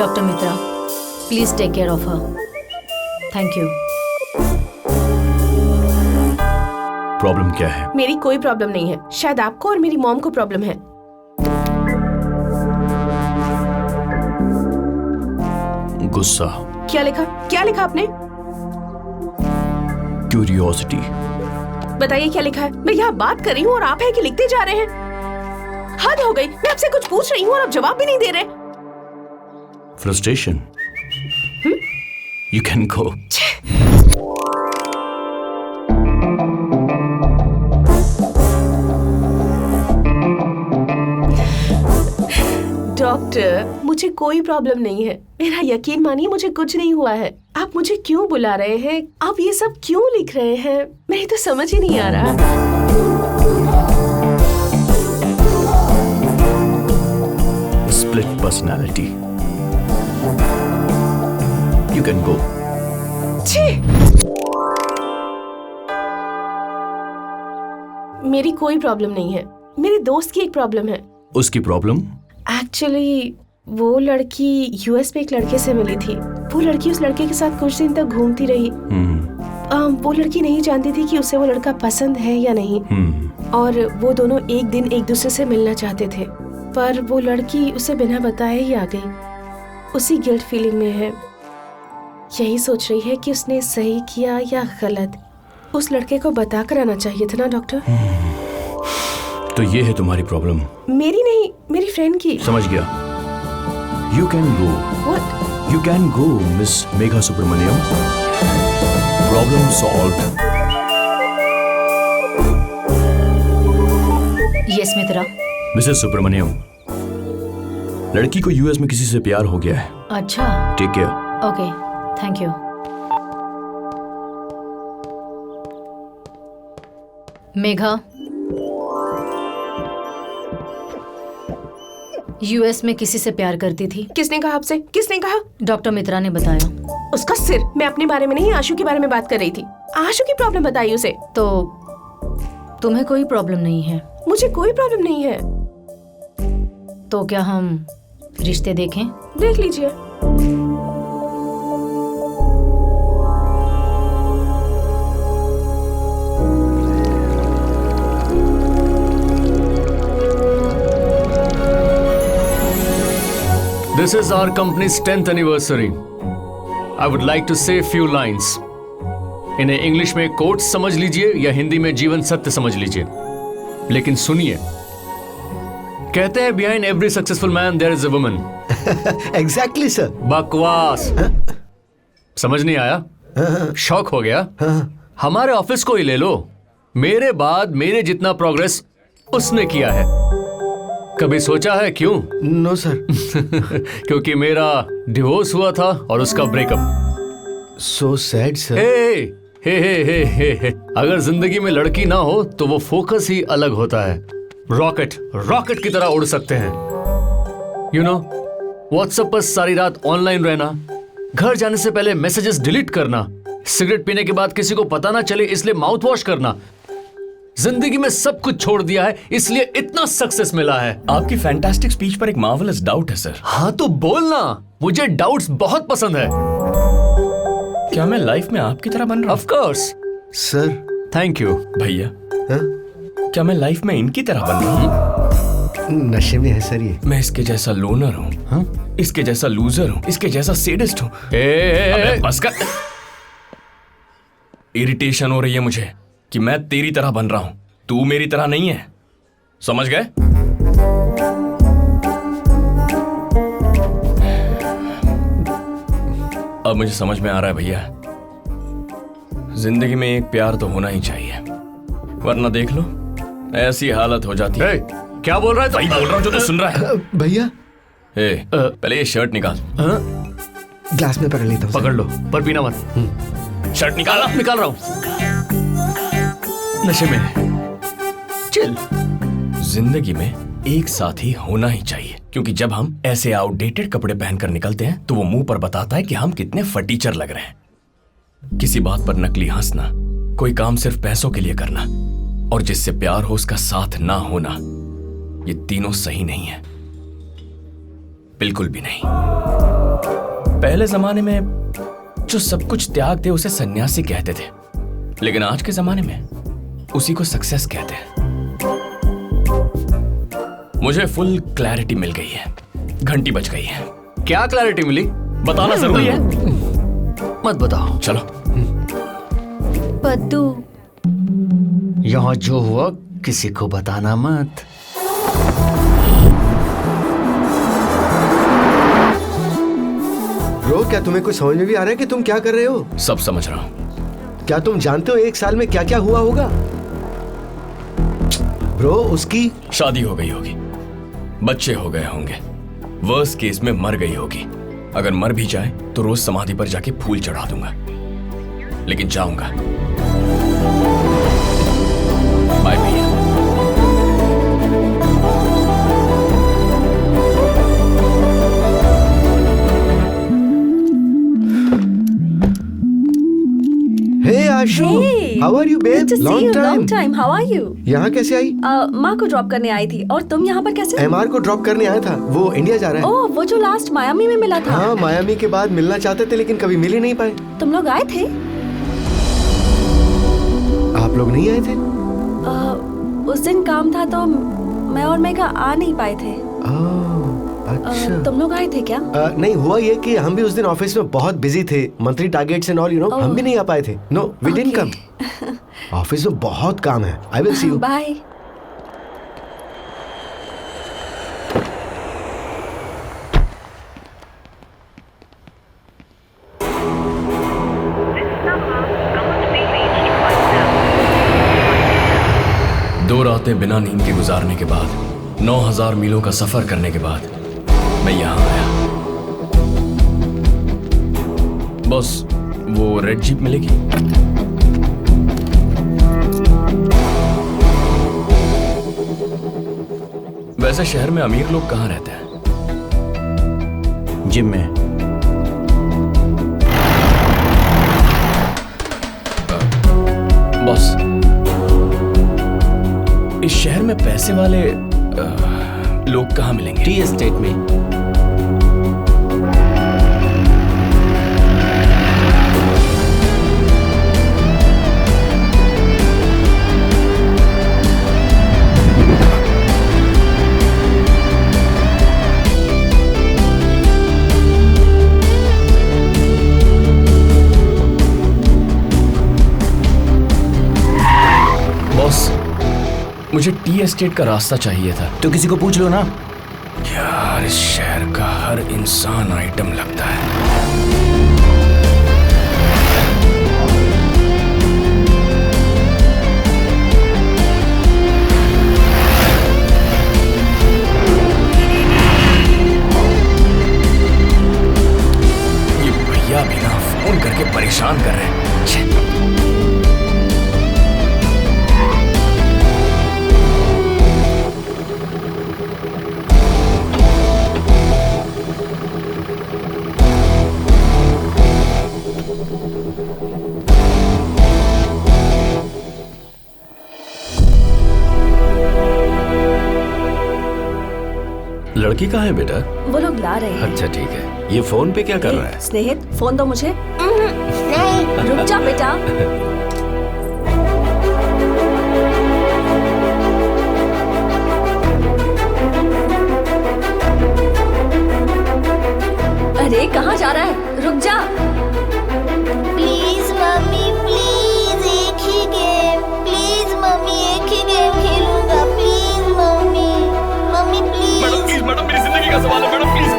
Doctor Mitra, please take care of her. Thank you. Problem क्या है? मेरी कोई प्रॉब्लम नहीं है, शायद आपको और मेरी मॉम को प्रॉब्लम है। गुस्सा। क्या लिखा आपने? क्यूरियोसिटी। बताइए क्या लिखा है? मैं यहाँ बात कर रही हूँ और आप है कि लिखते जा रहे हैं। हद हो गई, मैं आपसे कुछ पूछ रही हूँ और आप जवाब भी नहीं दे रहे। Frustration. You can go. Doctor, मुझे कोई प्रॉब्लम नहीं है, मेरा यकीन मानिए मुझे कुछ नहीं हुआ है। आप मुझे क्यों बुला रहे हैं? आप ये सब क्यों लिख रहे हैं? मेरी तो समझ ही नहीं आ रहा। Split personality. यू कैन गो। मेरी कोई प्रॉब्लम नहीं है, मेरे दोस्त की एक प्रॉब्लम है। उसकी प्रॉब्लम? एक्चुअली वो लड़की यूएस में एक लड़के से मिली थी। वो लड़की उस लड़के के साथ कुछ दिन तक घूमती रही। वो लड़की नहीं जानती थी कि उसे वो लड़का पसंद है या नहीं। और वो दोनों एक दिन एक दूसरे से मिलना चाहते थे, पर वो लड़की उसे बिना बताए ही आ गई। उसी गिल्ट फीलिंग में है, यही सोच रही है कि उसने सही किया या गलत। उस लड़के को बता कर आना चाहिए था ना डॉक्टर? तो ये है तुम्हारी प्रॉब्लम? मेरी नहीं, मेरी फ्रेंड की। समझ गया। You can go. What? You can go miss Megha Subramaniam. Problem solved. Yes Mitra. Mrs Subramaniam, लड़की को यूएस में किसी से प्यार हो गया है। अच्छा। Take care. Okay, thank you. Megha, US में किसी से प्यार करती थी। किसने कहा आपसे? किसने कहा? डॉक्टर मित्रा ने बताया। उसका सिर। मैं अपने बारे में नहीं, आशु के बारे में बात कर रही थी। आशु की प्रॉब्लम बताइए उसे। तो तुम्हें कोई प्रॉब्लम नहीं है? मुझे कोई प्रॉब्लम नहीं है। तो क्या हम रिश्ते देखें? देख लीजिए। This is our company's 10th anniversary. I would like to say a few lines. इन्हें इंग्लिश में कोट्स समझ लीजिए या हिंदी में जीवन सत्य समझ लीजिए, लेकिन सुनिए। कहते हैं behind every successful man there is a woman. Exactly sir. बकवास। समझ नहीं आया? शॉक हो गया? हमारे ऑफिस को ही ले लो। मेरे बाद मेरे जितना प्रोग्रेस उसने किया है। कभी सोचा है क्यों? No sir. क्योंकि मेरा डिवोर्स हुआ था और उसका breakup. So sad sir. Hey. अगर जिंदगी में लड़की ना हो तो वो फोकस ही अलग होता है। रॉकेट की तरह उड़ सकते हैं। यू नो, व्हाट्सएप पर सारी रात ऑनलाइन रहना, घर जाने से पहले मैसेजेस डिलीट करना, सिगरेट पीने के बाद किसी को पता ना चले इसलिए माउथ वॉश करना। जिंदगी में सब कुछ छोड़ दिया है, इसलिए इतना सक्सेस मिला है। आपकी फैंटास्टिक स्पीच पर एक मार्वलस डाउट है सर। हाँ तो बोलना, मुझे डाउट्स बहुत पसंद है। क्या मैं लाइफ में आपकी तरह बन रहा हूँ? Of course sir. Thank you. भैया, हाँ? क्या मैं लाइफ में इनकी तरह बन रहा हूँ? नशे में है सर ये। मैं इसके जैसा लोनर हूँ, इसके जैसा लूजर हूँ, इसके जैसा सेडिस्ट हूँ। बस कर। इरिटेशन हो रही है मुझे कि मैं तेरी तरह बन रहा हूं, तू मेरी तरह नहीं है। समझ गए? अब मुझे समझ में आ रहा है भैया, जिंदगी में एक प्यार तो होना ही चाहिए, वरना देख लो ऐसी हालत हो जाती है। क्या बोल रहा है? वही बोल रहा हूं जो तू सुन रहा है। भैया पहले ये शर्ट निकाल। ग्लास में पकड़ लेता हूँ। पकड़ लो, पर पीना मत। शर्ट निकाल रहा हूं। नशे में चिल। जिंदगी में एक साथी होना ही चाहिए, क्योंकि जब हम ऐसे आउटडेटेड कपड़े पहनकर निकलते हैं तो वो मुंह पर बताता है कि हम कितने फटीचर लग रहे हैं। किसी बात पर नकली हंसना, कोई काम सिर्फ पैसों के लिए करना, और जिससे प्यार हो उसका साथ ना होना, ये तीनों सही नहीं है, बिल्कुल भी नहीं। पहले जमाने में जो सब कुछ त्याग दे उसे सन्यासी कहते थे, लेकिन आज के जमाने में उसी को सक्सेस कहते हैं। मुझे फुल क्लैरिटी मिल गई है, घंटी बज गई है। क्या क्लैरिटी मिली? बताना जरूरी है? मत बताओ। चलो। पद्दू, यहाँ जो हुआ किसी को बताना मत। ब्रो, क्या तुम्हें कुछ समझ में भी आ रहा है कि तुम क्या कर रहे हो? सब समझ रहा हूं। क्या तुम जानते हो 1 साल में क्या क्या हुआ होगा? ब्रो, उसकी शादी हो गई होगी, बच्चे हो गए होंगे, वर्स्ट केस में मर गई होगी। अगर मर भी जाए तो रोज समाधि पर जाके फूल चढ़ा दूंगा, लेकिन जाऊंगा। बाय भैया। Hey Ashu, how are you babe? Long time. How are you? यहाँ कैसे आई? माँ को ड्रॉप करने आई थी। और तुम यहाँ पर कैसे? एमआर को ड्रॉप करने आया था, वो इंडिया जा रहा है। ओह, वो जो लास्ट मायामी में मिला था। हाँ, मायामी के बाद मिलना चाहते थे लेकिन कभी मिल ही नहीं पाए। तुम लोग आए थे? आप लोग नहीं आए थे? उस दिन काम था तो मैं और मेघा आ नहीं पाए थे। अच्छा। तुम लोग आए थे क्या? नहीं, हुआ ये कि हम भी उस दिन ऑफिस में बहुत बिजी थे, monthly targets and all, you know, हम भी नहीं आ पाए थे। No, we didn't come. Office में बहुत काम है। I will see you. Bye. दो रातें बिना नींद के गुजारने के बाद, 9000 मीलों का सफर करने के बाद मैं यहां आया। बॉस, वो रेड जीप मिलेगी? वैसे शहर में अमीर लोग कहाँ रहते हैं? जिम में। बॉस, इस शहर में पैसे वाले लोग कहाँ मिलेंगे? टी एस्टेट में। बॉस, मुझे टी एस्टेट का रास्ता चाहिए था। तो किसी को पूछ लो ना। यार, इस शहर का हर इंसान आइटम लगता है। ये भैया भी ना फोन करके परेशान कर रहे हैं। छे। लड़की कहाँ है बेटा? वो लोग ला रहे हैं। अच्छा ठीक है। ये फोन पे क्या कर रहा है? स्नेहित, फोन दो मुझे। नहीं, रुक जा बेटा। अरे कहाँ जा रहा है? रुक जा। प्लीज मम्मी, प्लीज एक ही गेम। प्लीज मम्मी, एक ही गेम खेलूंगा। Please mummy, mummy please. Madam, मेरी जिंदगी का सवाल है मैडम, प्लीज।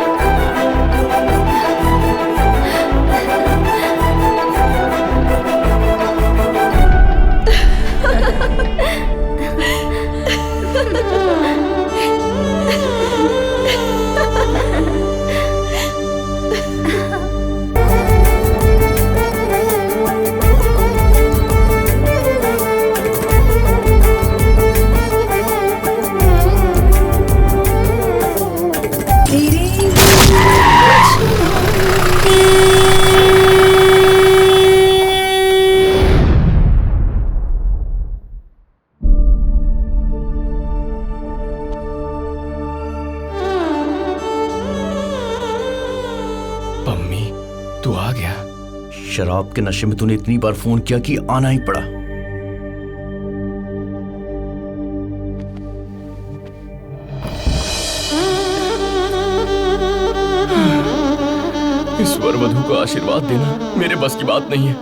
शराब के नशे में तूने इतनी बार फोन किया कि आना ही पड़ा। ईश्वर वधु को आशीर्वाद देना मेरे बस की बात नहीं है।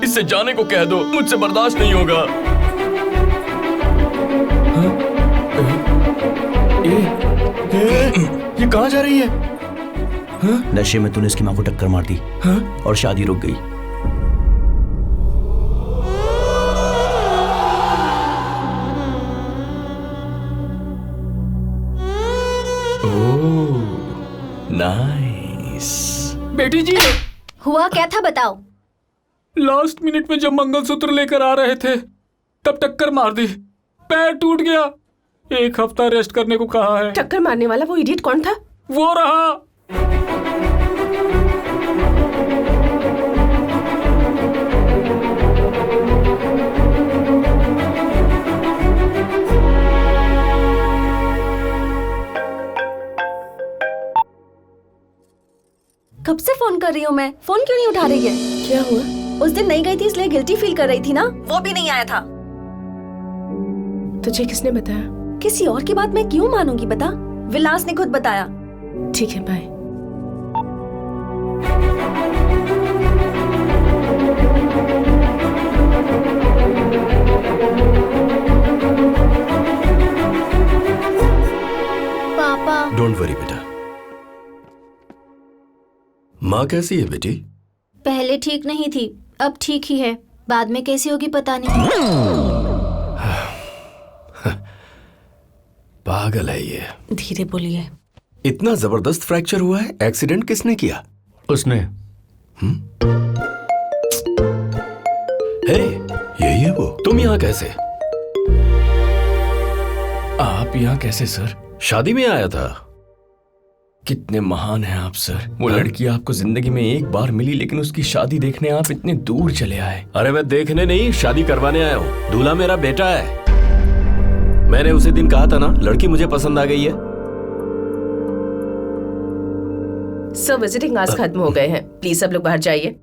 इससे जाने को कह दो, मुझसे बर्दाश्त नहीं होगा। हाँ? ये कहाँ जा रही है? हाँ? नशे में तूने इसकी माँ को टक्कर मार दी। हाँ? और शादी रुक गई। ओह, नाइस। बेटी जी, हुआ क्या था बताओ। लास्ट मिनट में जब मंगलसूत्र लेकर आ रहे थे तब टक्कर मार दी, पैर टूट गया। 1 हफ्ता रेस्ट करने को कहा है। टक्कर मारने वाला वो इडियट कौन था? वो रहा। कब से फोन कर रही हूँ मैं, फोन क्यों नहीं उठा रही है? क्या हुआ? उस दिन नहीं गई थी इसलिए गिल्टी फील कर रही थी ना, वो भी नहीं आया था। तुझे किसने बताया? किसी और की बात मैं क्यों मानूंगी बता? विलास ने खुद बताया। ठीक है, बाय। पापा, डोंट वरी बेटा। माँ कैसी है बेटी? पहले ठीक नहीं थी, अब ठीक ही है। बाद में कैसी होगी पता नहीं। पागल है ये। धीरे बोलिए। इतना जबरदस्त फ्रैक्चर हुआ है, एक्सीडेंट किसने किया? उसने। हे, यही है वो। तुम यहाँ कैसे? आप यहाँ कैसे सर? शादी में आया था। कितने महान हैं आप सर। वो लड़की आपको जिंदगी में एक बार मिली, लेकिन उसकी शादी देखने आप इतने दूर चले आए। अरे मैं देखने नहीं, शादी करवाने आया हूँ। दूल्हा मेरा बेटा है। मैंने उसी दिन कहा था ना, लड़की मुझे पसंद आ गई है। सर, विजिटिंग आवर्स खत्म हो गए हैं, प्लीज सब लोग बाहर जाइए।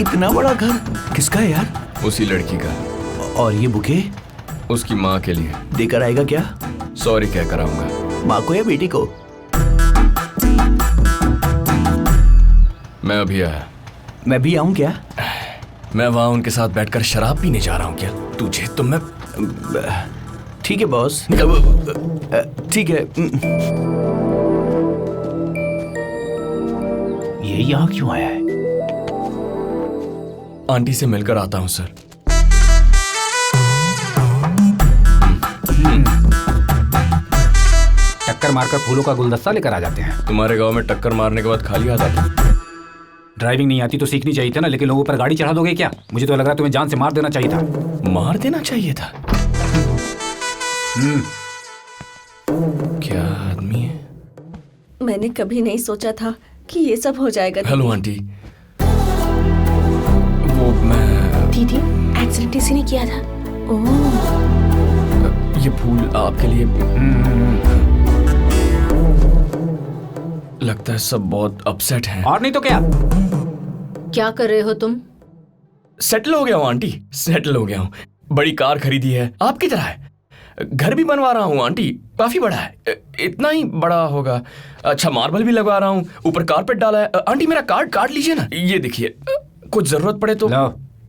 इतना बड़ा घर किसका है यार? उसी लड़की का। और ये बुके उसकी माँ के लिए। देकर आएगा क्या? सॉरी कह कर आऊंगा। माँ को या बेटी को? मैं अभी आया। मैं भी आऊं क्या? मैं वहां उनके साथ बैठकर शराब पीने जा रहा हूँ क्या? तुझे तो मैं। ठीक है बॉस, ठीक है। ये यहाँ क्यों आया है? आंटी से मिलकर आता हूँ सर। टक्कर मारकर फूलों का गुलदस्ता लेकर आ जाते हैं। तुम्हारे गांव में टक्कर मारने के बाद खाली आ जाता है। ड्राइविंग नहीं आती तो सीखनी चाहिए था ना, लेकिन लोगों पर गाड़ी चढ़ा दोगे क्या? मुझे तो लग रहा है तुम्हें जान से मार देना चाहिए था। मार देना चाहिए था? क्या आदमी है। मैंने कभी नहीं सोचा था कि ये सब हो जाएगा। हेलो आंटी, वो मैं। दीदी, एक्सीडेंट इसी ने किया था। ये फूल आपके लिए। लगता है सब बहुत अपसेट हैं। और नहीं तो क्या? क्या कर रहे हो तुम? सेटल हो गया हूँ आंटी, सेटल हो गया हूँ। बड़ी कार खरीदी है, आपकी तरह है। घर भी बनवा रहा हूँ आंटी, काफी बड़ा है। इतना ही बड़ा होगा। अच्छा, मार्बल भी लगवा रहा हूँ, ऊपर कारपेट डाला है। आंटी मेरा कार्ड काट लीजिए ना, ये देखिए, कुछ जरूरत पड़े तो।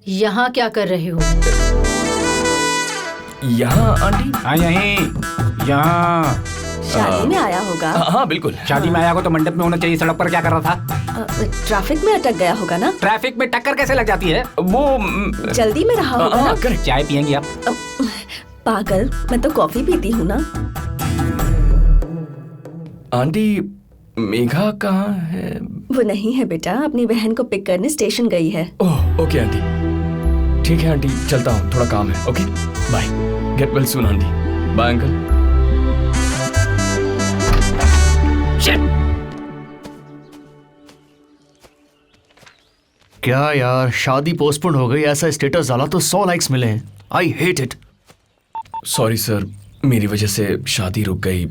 यहाँ क्या कर रहे हो? यहाँ आंटी? हाँ, यहीं, यहाँ। शादी में आया होगा। हाँ बिल्कुल। शादी में आया हो तो मंडप में होना चाहिए, सड़क पर क्या कर रहा था? ट्रैफिक में अटक गया होगा ना। ट्रैफिक में टक्कर कैसे लग जाती है? वो जल्दी में रहा होगा ना। चाय पियेंगी आप? पागल, मैं तो कॉफी पीती हूँ ना। आंटी मेघा कहाँ है? वो नहीं है बेटा, अपनी बहन को पिक करने स्टेशन गई है। ओह ओके आंटी, ठीक है आंटी, चलता हूँ, थोड़ा काम है। Okay bye, get well soon aunty. Bye uncle. क्या यार, शादी पोस्टपोन हो गई, ऐसा स्टेटस डाला तो 100 लाइक्स मिले हैं। I hate it. Sorry sir, मेरी वजह से शादी रुक गई।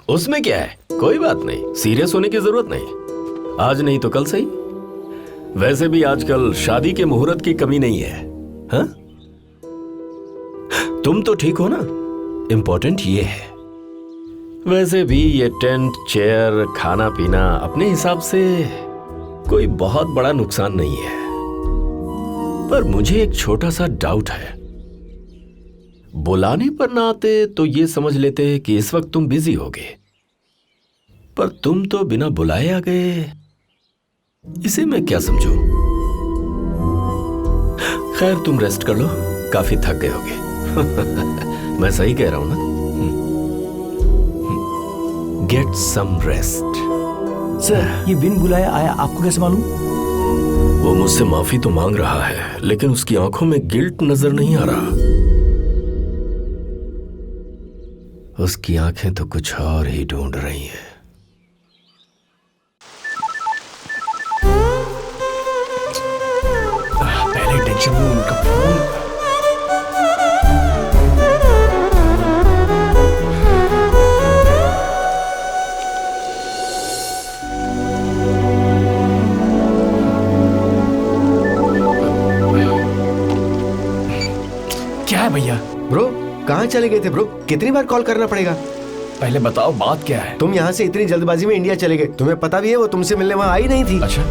उसमें क्या है, कोई बात नहीं, सीरियस होने की जरूरत नहीं। आज नहीं तो कल सही। वैसे भी आजकल शादी के मुहूर्त की कमी नहीं है। हाँ? तुम तो ठीक हो ना, इम्पोर्टेंट ये है। वैसे भी ये टेंट, चेयर, खाना पीना अपने हिसाब से कोई बहुत बड़ा नुकसान नहीं है। पर मुझे एक छोटा सा डाउट है। बुलाने पर ना आते तो ये समझ लेते कि इस वक्त तुम बिजी होगे, पर तुम तो बिना बुलाए आ गए, इसे मैं क्या समझूं? खैर तुम रेस्ट कर लो, काफी थक गए होगे। मैं सही कह रहा हूं ना? Get some rest. सर, ये बिन बुलाया आया, आपको कैसे मालूम? वो मुझसे माफी तो मांग रहा है, लेकिन उसकी आंखों में गिल्ट नजर नहीं आ रहा। उसकी आंखें तो कुछ और ही ढूंढ रही हैं। पहले टेंशन में उनका फोन। क्या है भैया? ब्रो कहाँ चले गए थे ब्रो? कितनी बार कॉल करना पड़ेगा? पहले बताओ बात क्या है? तुम यहाँ से इतनी जल्दबाजी में इंडिया चले गए, तुम्हें पता भी है वो तुमसे मिलने वहाँ आई नहीं थी। अच्छा,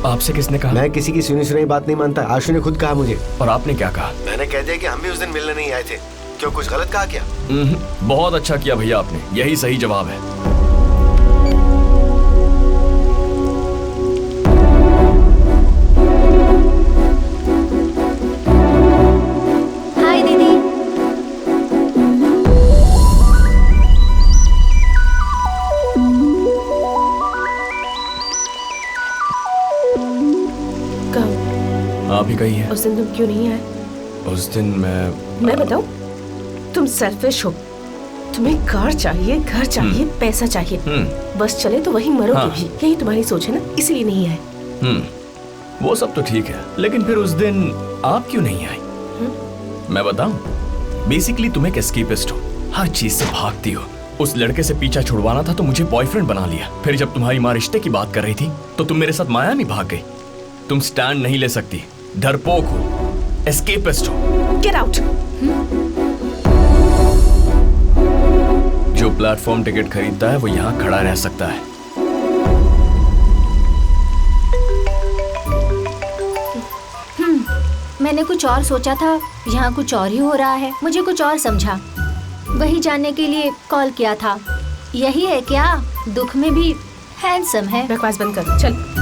आपसे किसने कहा? मैं किसी की सुनी सुनाई बात नहीं मानता, आशु ने खुद कहा मुझे। और आपने क्या कहा? मैंने कह दिया कि हम भी उस दिन मिलने नहीं आए थे। क्यों, कुछ गलत कहा क्या? बहुत अच्छा किया भैया आपने, यही सही जवाब है। हाय दीदी। कब? आप ही कही है। उस दिन तुम क्यों नहीं आए? उस दिन मैं बताऊं? तुम सेल्फिश हो। तुम्हें कार चाहिए, घर चाहिए, पैसा चाहिए, बस चले तो वही मरोगे हाँ। भी। यही तुम्हारी सोच है ना, इसलिए नहीं आए। वो सब तो ठीक है, लेकिन फिर उस दिन आप क्यों नहीं आई? मैं बताऊं, बेसिकली तुम एक एस्केपिस्ट हो, हर चीज से भागती हो। उस लड़के से पीछा छुड़वाना था तो मुझे बॉयफ्रेंड बना लिया। फिर जब तुम्हारी माँ रिश्ते की बात कर रही थी तो तुम मेरे साथ मायामी भाग गई। तुम स्टैंड नहीं ले सकती, डरपोक हो, एस्केपिस्ट हो। Get out. जो प्लेटफॉर्म टिकट खरीदता है वो यहाँ खड़ा रह सकता है। मैंने कुछ और सोचा था, यहाँ कुछ और ही हो रहा है। मुझे कुछ और समझा, वही जानने के लिए कॉल किया था। यही है क्या? दुख में भी हैंडसम है। बकवास बंद कर, चल।